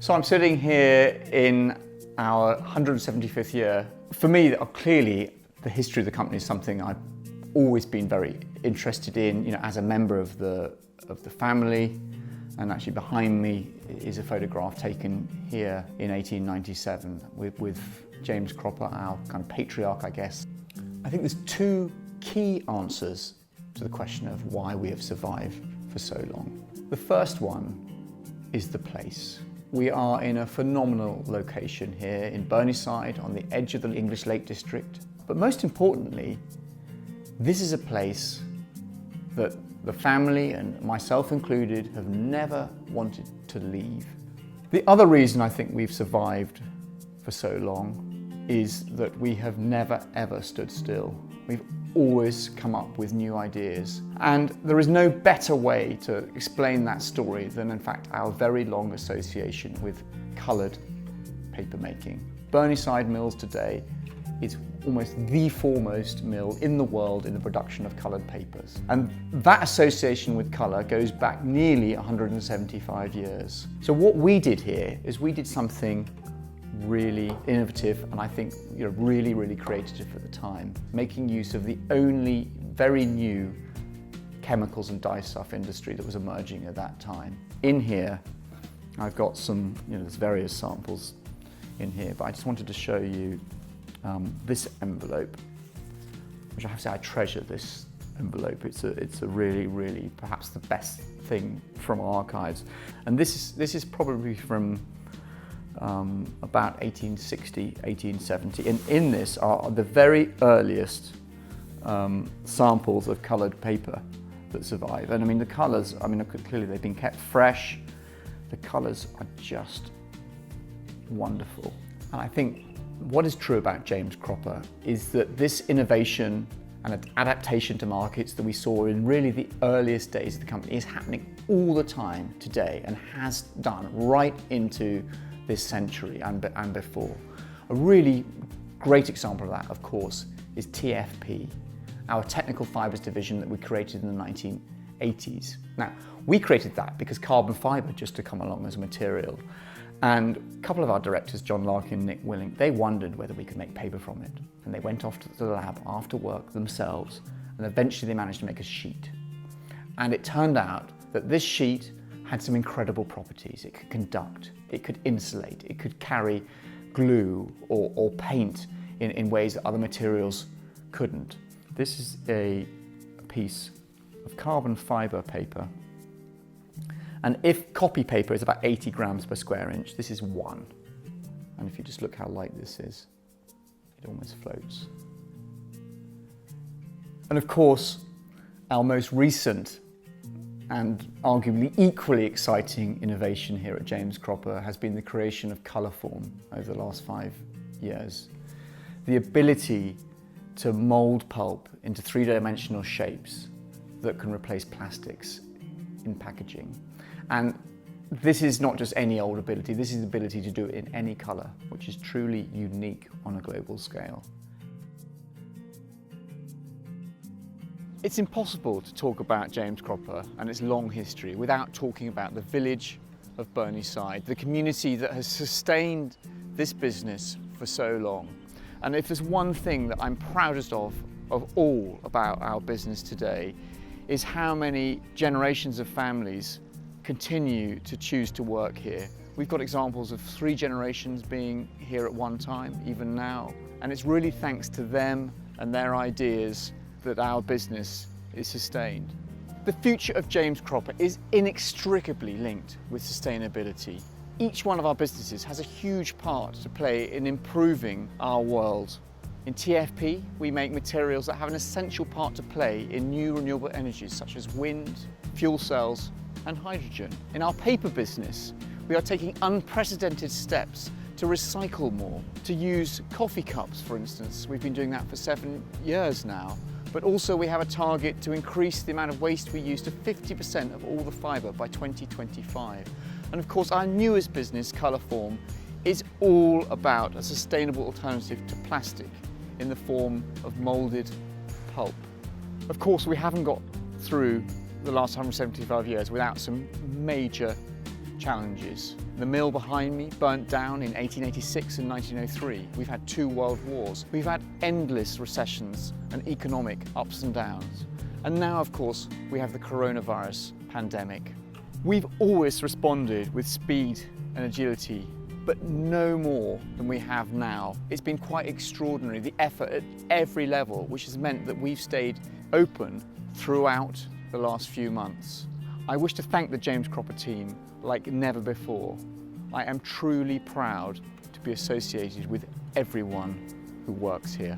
So I'm sitting here in our 175th year. For me, clearly, the history of the company is something I've always been very interested in, as a member of the family. And actually behind me is a photograph taken here in 1897 with James Cropper, our kind of patriarch, I guess. I think there's two key answers to the question of why we have survived for so long. The first one is the place. We are in a phenomenal location here in Burneside on the edge of the English Lake District. But most importantly, this is a place that the family, and myself included, have never wanted to leave. The other reason I think we've survived for so long is that we have never ever stood still. We've always come up with new ideas. And there is no better way to explain that story than, in fact, our very long association with coloured paper making. Burneside Mills today is almost the foremost mill in the world in the production of coloured papers. And that association with colour goes back nearly 175 years. So what we did here is we did something really innovative and I think really, really creative at the time, making use of the only very new chemicals and dye-stuff industry that was emerging at that time. In here, I've got some, there's various samples in here, but I just wanted to show you this envelope, which I have to say I treasure this envelope. It's a really, really perhaps the best thing from our archives. And this is probably from about 1860, 1870. And in this are the very earliest samples of coloured paper that survive. And I mean, the colours, clearly they've been kept fresh. The colours are just wonderful. And I think what is true about James Cropper is that this innovation and adaptation to markets that we saw in really the earliest days of the company is happening all the time today and has done right into this century and before. A really great example of that, of course, is TFP, our technical fibres division that we created in the 1980s. Now, we created that because carbon fibre just to come along as a material. And a couple of our directors, John Larkin and Nick Willing, they wondered whether we could make paper from it. And they went off to the lab after work themselves, and eventually they managed to make a sheet. And it turned out that this sheet had some incredible properties. It could conduct, it could insulate, it could carry glue or paint in ways that other materials couldn't. This is a piece of carbon fibre paper. And if copy paper is about 80 grams per square inch, this is 1. And if you just look how light this is, it almost floats. And of course, our most recent and arguably equally exciting innovation here at James Cropper has been the creation of Colourform over the last 5 years. The ability to mould pulp into three-dimensional shapes that can replace plastics in packaging. And this is not just any old ability, this is the ability to do it in any colour, which is truly unique on a global scale. It's impossible to talk about James Cropper and its long history without talking about the village of Burneside, the community that has sustained this business for so long. And if there's one thing that I'm proudest of all about our business today, is how many generations of families continue to choose to work here. We've got examples of 3 generations being here at one time, even now. And it's really thanks to them and their ideas that our business is sustained. The future of James Cropper is inextricably linked with sustainability. Each one of our businesses has a huge part to play in improving our world. In TFP, we make materials that have an essential part to play in new renewable energies such as wind, fuel cells, and hydrogen. In our paper business, we are taking unprecedented steps to recycle more, to use coffee cups, for instance. We've been doing that for 7 years now. But also we have a target to increase the amount of waste we use to 50% of all the fibre by 2025. And of course, our newest business, Colourform, is all about a sustainable alternative to plastic in the form of moulded pulp. Of course, we haven't got through the last 175 years without some major challenges. The mill behind me burnt down in 1886 and 1903. We've had 2 world wars. We've had endless recessions and economic ups and downs. And now, of course, we have the coronavirus pandemic. We've always responded with speed and agility, but no more than we have now. It's been quite extraordinary, the effort at every level, which has meant that we've stayed open throughout the last few months. I wish to thank the James Cropper team like never before. I am truly proud to be associated with everyone who works here.